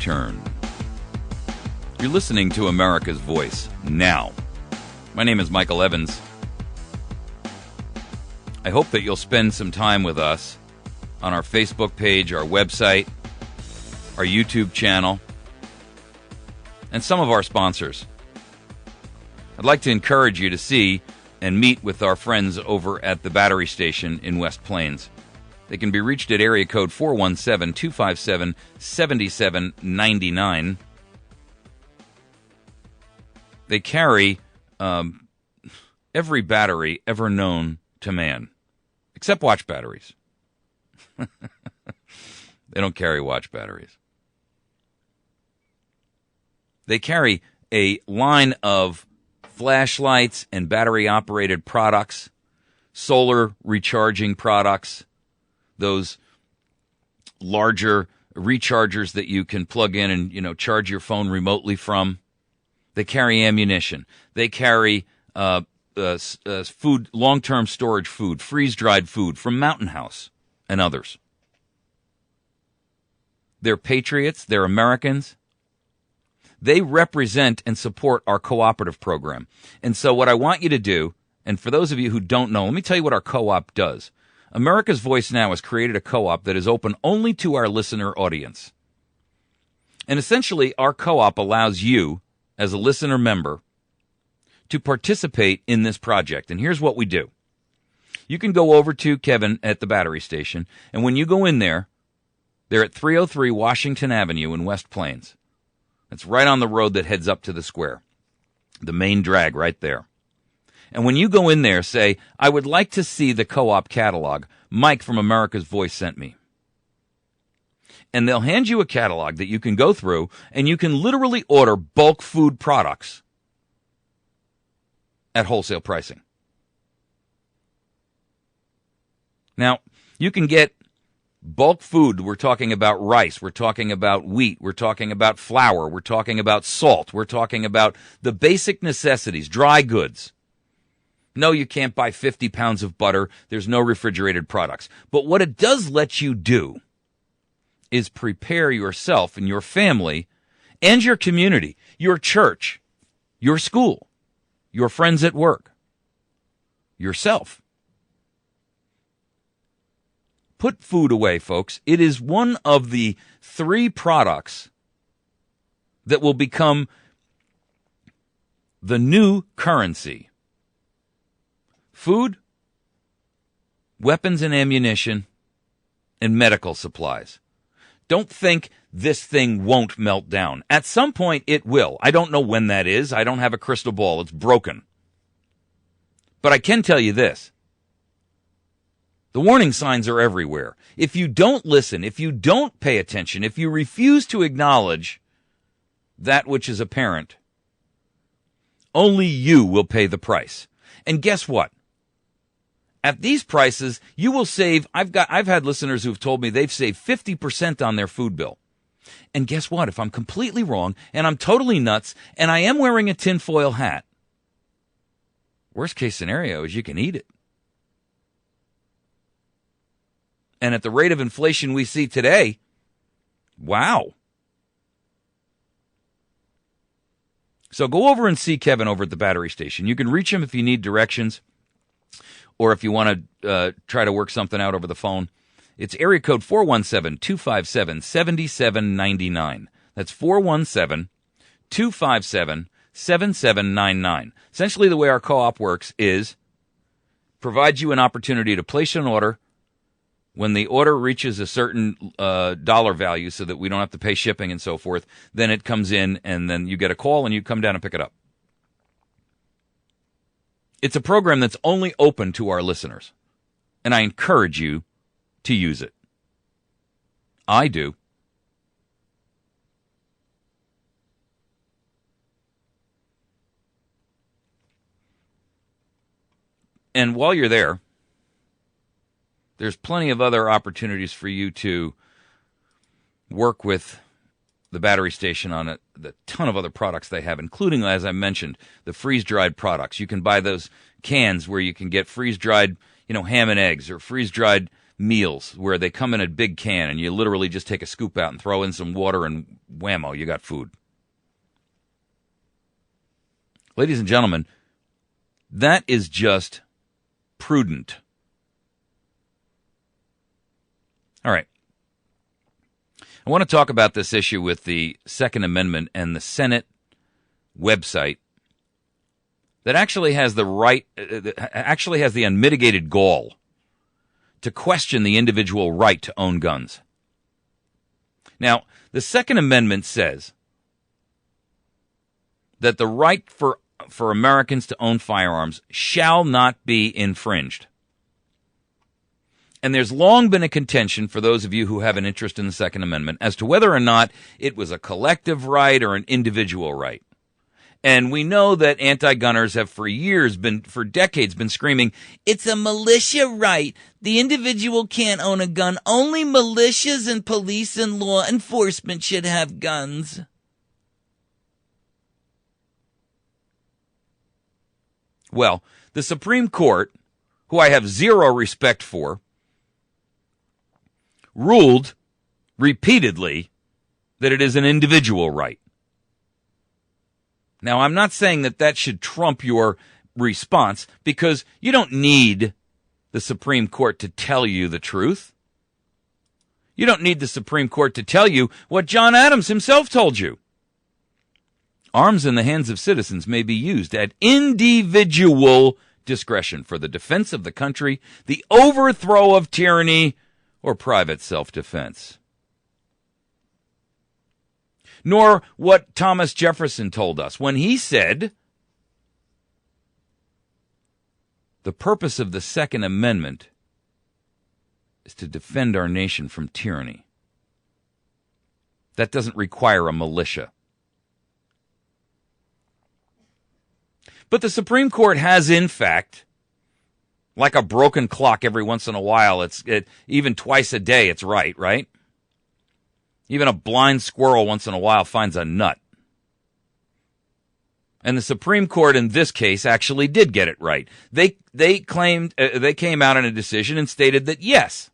U-Turn. You're listening to America's Voice now. My name is Michael Evans. I hope that you'll spend some time with us on our Facebook page, our website, our YouTube channel, and some of our sponsors. I'd like to encourage you to see and meet with our friends over at the Battery Station in West Plains. They can be reached at area code 417-257-7799. They carry every battery ever known to man, except watch batteries. They don't carry watch batteries. They carry a line of flashlights and battery-operated products, solar recharging products, those larger rechargers that you can plug in and, charge your phone remotely from. They carry ammunition. They carry food, long-term storage food, freeze-dried food from Mountain House and others. They're patriots. They're Americans. They represent and support our cooperative program. And so what I want you to do, and for those of you who don't know, let me tell you what our co-op does. America's Voice Now has created a co-op that is open only to our listener audience. And essentially, our co-op allows you, as a listener member, to participate in this project. And here's what we do. You can go over to Kevin at the Battery Station, and when you go in there, they're at 303 Washington Avenue in West Plains. It's right on the road that heads up to the square, the main drag right there. And when you go in there, say, I would like to see the co-op catalog. Mike from America's Voice sent me. And they'll hand you a catalog that you can go through, and you can literally order bulk food products at wholesale pricing. Now, you can get bulk food. We're talking about rice. We're talking about wheat. We're talking about flour. We're talking about salt. We're talking about the basic necessities, dry goods. No, you can't buy 50 pounds of butter. There's no refrigerated products. But what it does let you do is prepare yourself and your family and your community, your church, your school, your friends at work, yourself. Put food away, folks. It is one of the 3 products that will become the new currency. Food, weapons and ammunition, and medical supplies. Don't think this thing won't melt down. At some point, it will. I don't know when that is. I don't have a crystal ball. It's broken. But I can tell you this. The warning signs are everywhere. If you don't listen, if you don't pay attention, if you refuse to acknowledge that which is apparent, only you will pay the price. And guess what? At these prices, you will save, I've had listeners who've told me they've saved 50% on their food bill. And guess what? If I'm completely wrong and I'm totally nuts and I am wearing a tinfoil hat, worst case scenario is you can eat it. And at the rate of inflation we see today, wow. So go over and see Kevin over at the Battery Station. You can reach him if you need directions or if you want to try to work something out over the phone. It's area code 417-257-7799. That's 417-257-7799. Essentially, the way our co-op works is provides you an opportunity to place an order. When the order reaches a certain dollar value so that we don't have to pay shipping and so forth, then it comes in and then you get a call and you come down and pick it up. It's a program that's only open to our listeners, and I encourage you to use it. I do. And while you're there, there's plenty of other opportunities for you to work with the Battery Station on the ton of other products they have, including, as I mentioned, the freeze-dried products. You can buy those cans where you can get freeze-dried, ham and eggs, or freeze-dried meals where they come in a big can and you literally just take a scoop out and throw in some water and whammo, you got food. Ladies and gentlemen, that is just prudent. All right. I want to talk about this issue with the Second Amendment and the Senate website that actually has the unmitigated gall to question the individual right to own guns. Now, the Second Amendment says that the right for Americans to own firearms shall not be infringed. And there's long been a contention for those of you who have an interest in the Second Amendment as to whether or not it was a collective right or an individual right. And we know that anti-gunners have for decades been screaming, it's a militia right. The individual can't own a gun. Only militias and police and law enforcement should have guns. Well, the Supreme Court, who I have zero respect for, ruled repeatedly that it is an individual right. Now, I'm not saying that should trump your response, because you don't need the Supreme Court to tell you the truth. You don't need the Supreme Court to tell you what John Adams himself told you. Arms in the hands of citizens may be used at individual discretion for the defense of the country, the overthrow of tyranny, or private self-defense. Nor what Thomas Jefferson told us when he said, the purpose of the Second Amendment is to defend our nation from tyranny. That doesn't require a militia. But the Supreme Court has, in fact, like a broken clock every once in a while, even twice a day, it's right? Even a blind squirrel once in a while finds a nut. And the Supreme Court in this case actually did get it right. They claimed they came out in a decision and stated that yes,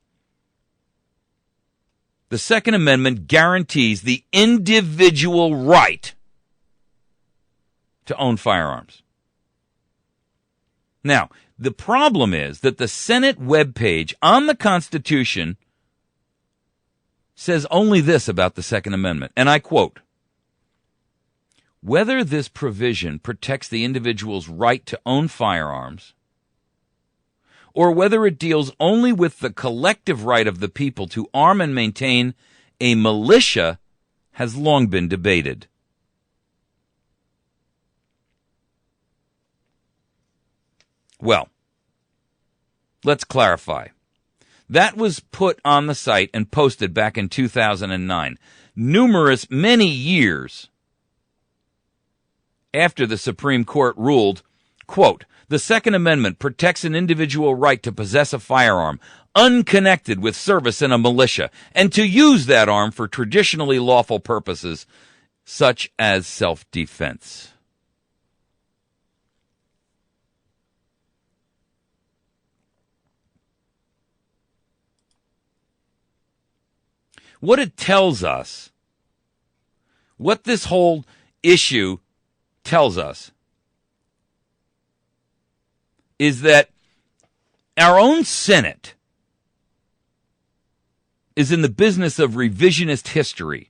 the Second Amendment guarantees the individual right to own firearms. Now, the problem is that the Senate webpage on the Constitution says only this about the Second Amendment, and I quote, whether this provision protects the individual's right to own firearms, or whether it deals only with the collective right of the people to arm and maintain a militia, has long been debated. Well, let's clarify. That was put on the site and posted back in 2009, many years after the Supreme Court ruled, quote, the Second Amendment protects an individual right to possess a firearm unconnected with service in a militia and to use that arm for traditionally lawful purposes such as self-defense. What it tells us, what this whole issue tells us, is that our own Senate is in the business of revisionist history,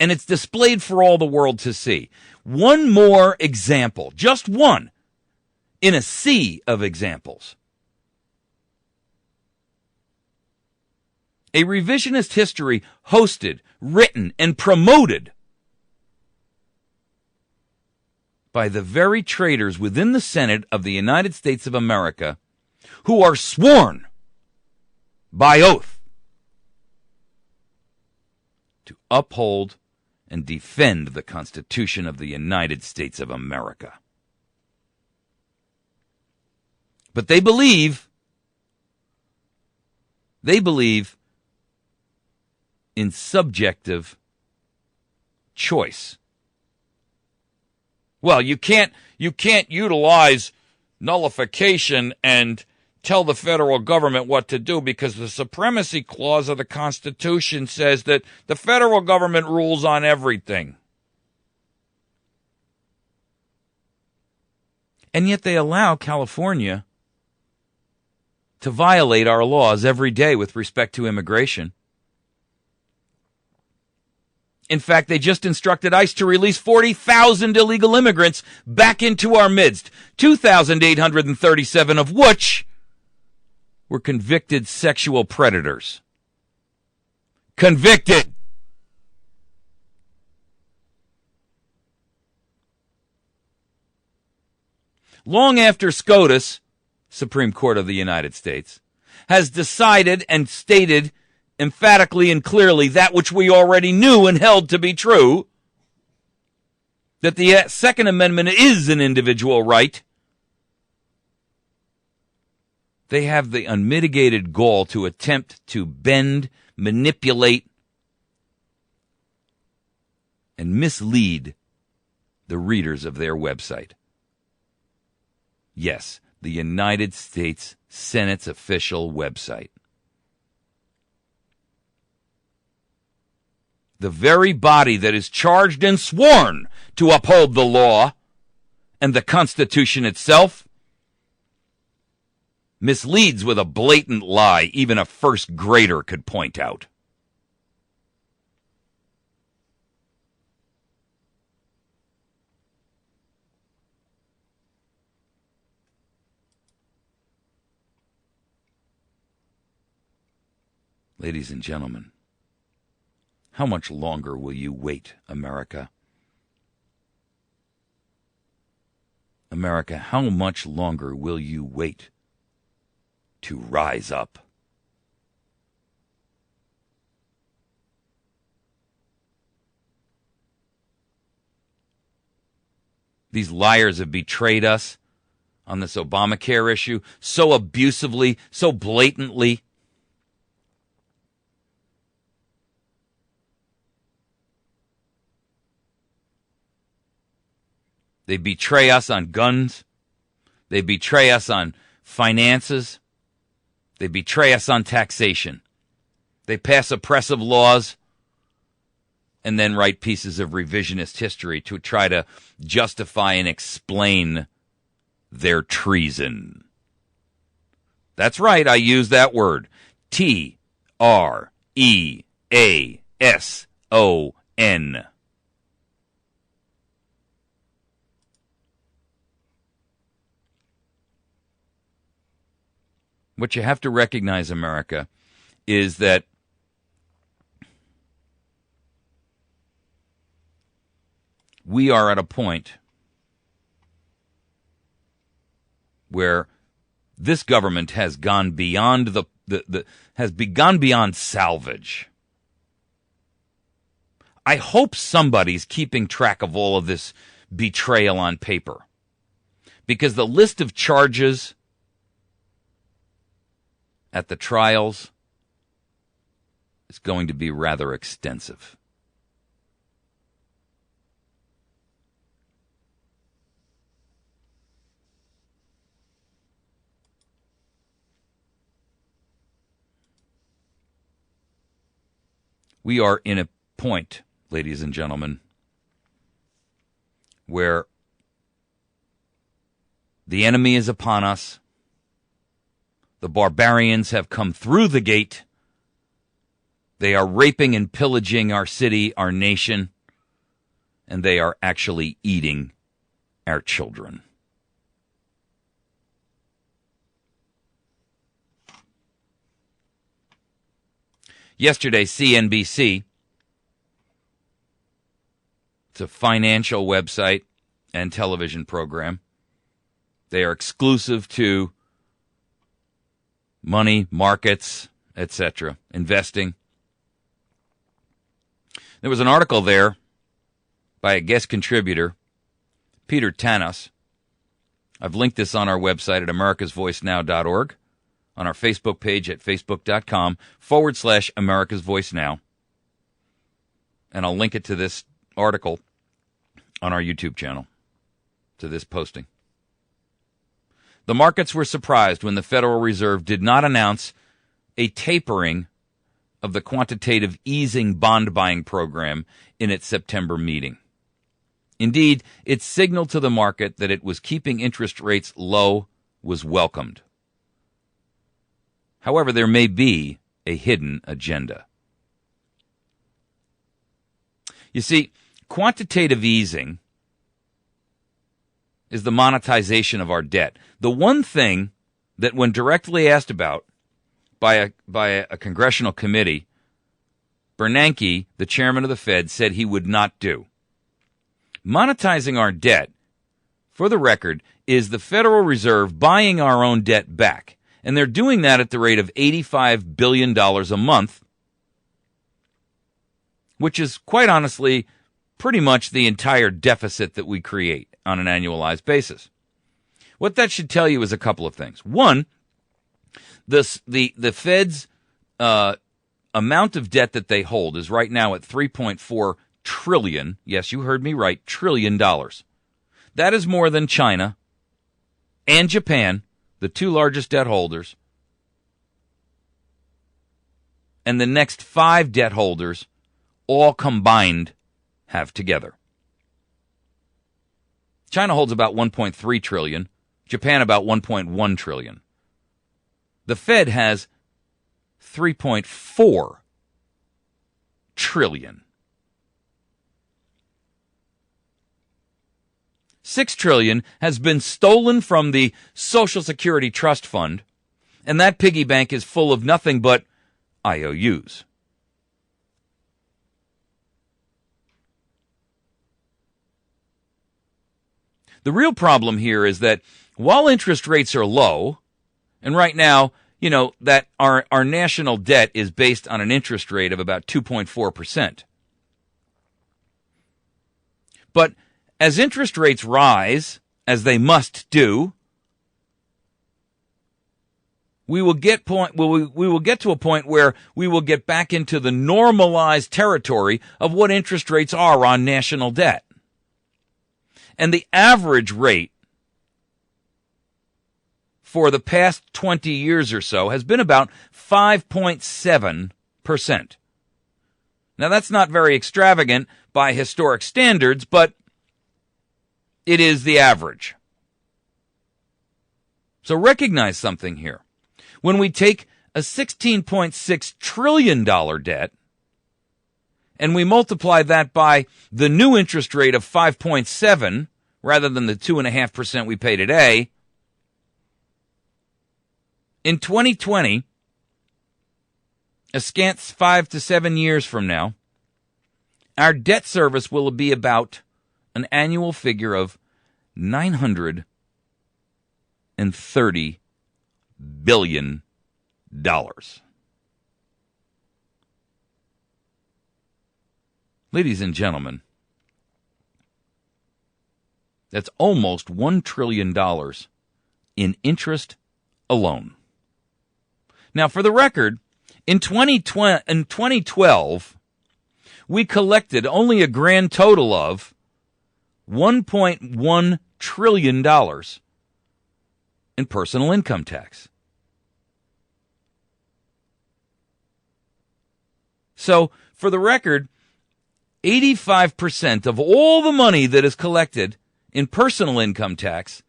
and it's displayed for all the world to see. One more example, just one, in a sea of examples. A revisionist history hosted, written, and promoted by the very traitors within the Senate of the United States of America who are sworn by oath to uphold and defend the Constitution of the United States of America. But they believe in subjective choice. Well, you can't utilize nullification and tell the federal government what to do because the supremacy clause of the Constitution says that the federal government rules on everything. And yet they allow California to violate our laws every day with respect to immigration. In fact, they just instructed ICE to release 40,000 illegal immigrants back into our midst, 2,837 of which were convicted sexual predators. Convicted! Long after SCOTUS, Supreme Court of the United States, has decided and stated emphatically and clearly that which we already knew and held to be true, that the Second Amendment is an individual right, they have the unmitigated gall to attempt to bend, manipulate, and mislead the readers of their website. Yes, the United States Senate's official website. The very body that is charged and sworn to uphold the law and the Constitution itself misleads with a blatant lie even a first grader could point out. Ladies and gentlemen, how much longer will you wait, America? America, how much longer will you wait to rise up? These liars have betrayed us on this Obamacare issue so abusively, so blatantly. They betray us on guns. They betray us on finances. They betray us on taxation. They pass oppressive laws and then write pieces of revisionist history to try to justify and explain their treason. That's right, I use that word. Treason. What you have to recognize, America, is that we are at a point where this government has gone beyond has begun beyond salvage. I hope somebody's keeping track of all of this betrayal on paper, because the list of charges at the trials is going to be rather extensive. We are in a point, ladies and gentlemen, where the enemy is upon us. The barbarians have come through the gate. They are raping and pillaging our city, our nation, and they are actually eating our children. Yesterday, CNBC, it's a financial website and television program. They are exclusive to money, markets, etc., investing. There was an article there by a guest contributor, Peter Tanos. I've linked this on our website at americasvoicenow.org, on our Facebook page at facebook.com/America's Voice Now. And I'll link it to this article on our YouTube channel, to this posting. The markets were surprised when the Federal Reserve did not announce a tapering of the quantitative easing bond buying program in its September meeting. Indeed, its signal to the market that it was keeping interest rates low was welcomed. However, there may be a hidden agenda. You see, quantitative easing is the monetization of our debt. The one thing that, when directly asked about by a congressional committee, Bernanke, the chairman of the Fed, said he would not do. Monetizing our debt, for the record, is the Federal Reserve buying our own debt back. And they're doing that at the rate of $85 billion a month, which is, quite honestly, pretty much the entire deficit that we create on an annualized basis. What that should tell you is a couple of things. One, the Fed's amount of debt that they hold is right now at $3.4 trillion. Yes, you heard me right, $1 trillion. That is more than China and Japan, the two largest debt holders, and the next 5 debt holders all combined have together. China holds about $1.3 trillion, Japan about $1.1 trillion. The Fed has $3.4 trillion. $6 trillion has been stolen from the Social Security Trust Fund, and that piggy bank is full of nothing but IOUs. The real problem here is that while interest rates are low, and right now, you know, that our national debt is based on an interest rate of about 2.4%. But as interest rates rise, as they must do, we will get to a point where we will get back into the normalized territory of what interest rates are on national debt. And the average rate for the past 20 years or so has been about 5.7%. Now, that's not very extravagant by historic standards, but it is the average. So recognize something here. When we take a $16.6 trillion debt and we multiply that by the new interest rate of 5.7 rather than the 2.5% we pay today, in 2020, a scant 5 to 7 years from now, our debt service will be about an annual figure of $930 billion. Ladies and gentlemen, that's almost $1 trillion in interest alone. Now, for the record, in 2012, we collected only a grand total of $1.1 trillion in personal income tax. So, for the record, 85% of all the money that is collected in personal income tax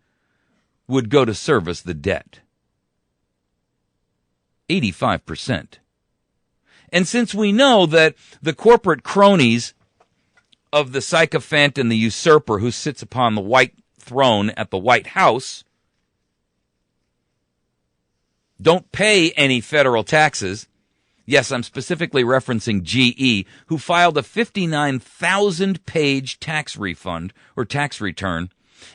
would go to service the debt. 85%. And since we know that the corporate cronies of the sycophant and the usurper who sits upon the white throne at the White House don't pay any federal taxes, yes, I'm specifically referencing GE, who filed a 59,000-page tax refund or tax return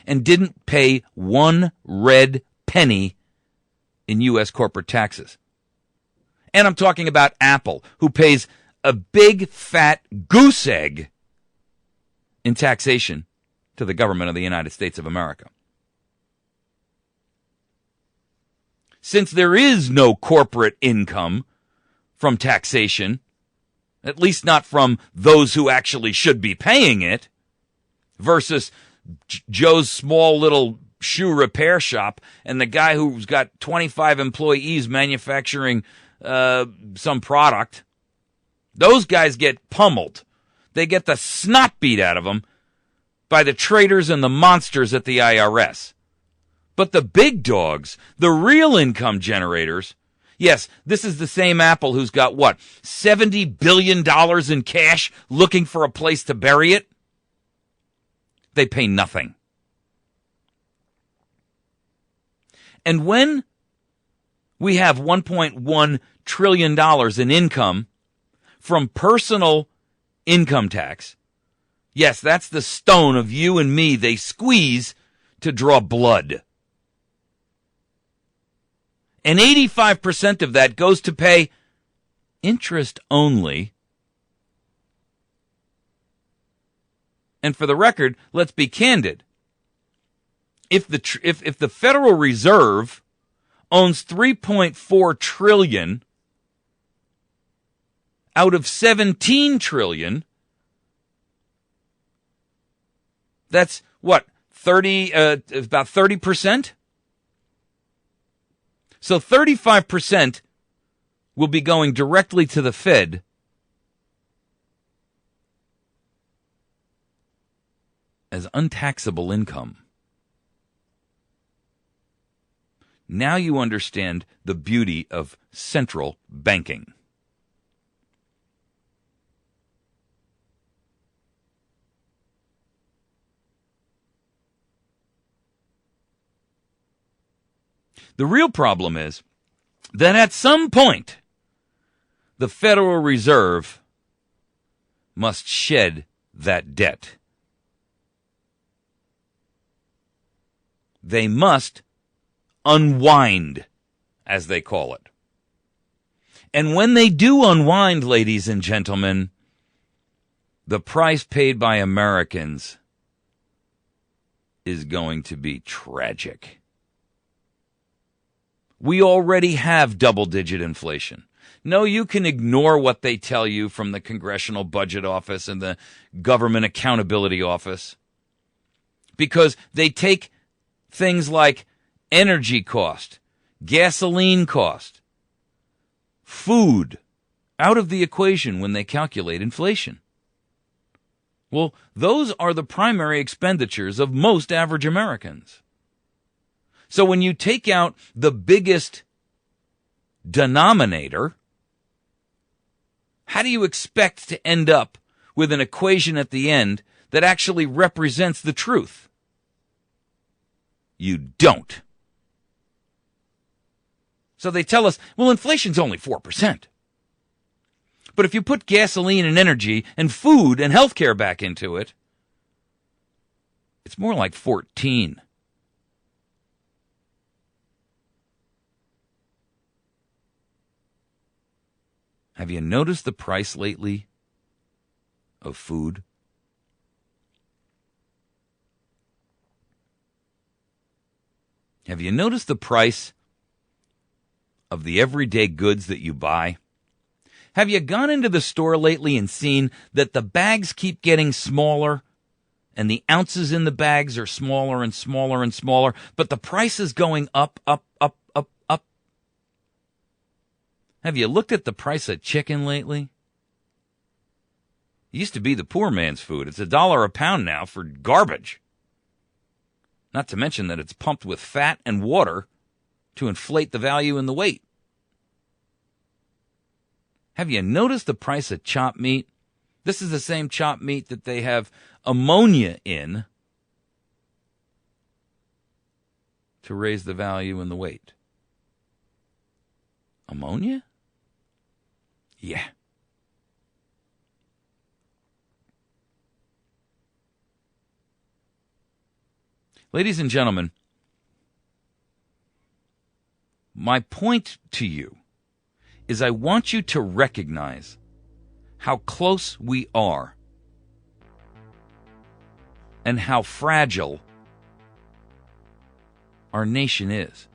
and didn't pay one red penny in U.S. corporate taxes. And I'm talking about Apple, who pays a big, fat goose egg in taxation to the government of the United States of America. Since there is no corporate income from taxation, at least not from those who actually should be paying it, versus Joe's small little shoe repair shop and the guy who's got 25 employees manufacturing some product, those guys get pummeled. They get the snot beat out of them by the traitors and the monsters at the IRS. But the big dogs, the real income generators, yes, this is the same Apple who's got, what, $70 billion in cash looking for a place to bury it? They pay nothing. And when we have $1.1 trillion in income from personal income tax, yes, that's the stone of you and me they squeeze to draw blood. And 85% of that goes to pay interest only. And for the record, let's be candid. If the Federal Reserve owns $3.4 trillion out of $17 trillion, that's what, about 30%? So 35% will be going directly to the Fed as untaxable income. Now you understand the beauty of central banking. The real problem is that at some point, the Federal Reserve must shed that debt. They must unwind, as they call it. And when they do unwind, ladies and gentlemen, the price paid by Americans is going to be tragic. We already have double-digit inflation. No, you can ignore what they tell you from the Congressional Budget Office and the Government Accountability Office, because they take things like energy cost, gasoline cost, food out of the equation when they calculate inflation. Well, those are the primary expenditures of most average Americans. So when you take out the biggest denominator, how do you expect to end up with an equation at the end that actually represents the truth? You don't. So they tell us, well, inflation's only 4%. But if you put gasoline and energy and food and healthcare back into it, it's more like 14. Have you noticed the price lately of food? Have you noticed the price of the everyday goods that you buy? Have you gone into the store lately and seen that the bags keep getting smaller and the ounces in the bags are smaller and smaller and smaller, but the price is going up, up, up, up, up? Have you looked at the price of chicken lately? It used to be the poor man's food. It's $1 a pound now for garbage. Not to mention that it's pumped with fat and water to inflate the value and the weight. Have you noticed the price of chopped meat? This is the same chopped meat that they have ammonia in to raise the value and the weight. Ammonia? Yeah. Ladies and gentlemen, my point to you is I want you to recognize how close we are and how fragile our nation is.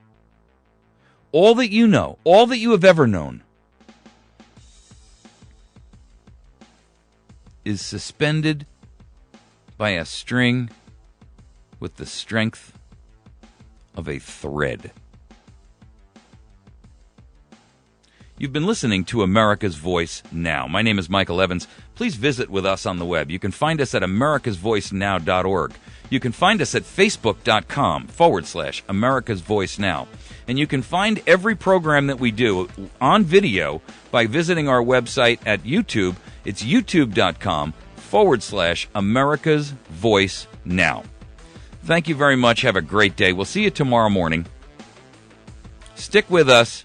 All that you know, all that you have ever known, is suspended by a string with the strength of a thread. You've been listening to America's Voice Now. My name is Michael Evans. Please visit with us on the web. You can find us at americasvoicenow.org. You can find us at facebook.com/America's Voice Now. And you can find every program that we do on video by visiting our website at YouTube. It's youtube.com/America's Voice Now. Thank you very much. Have a great day. We'll see you tomorrow morning. Stick with us.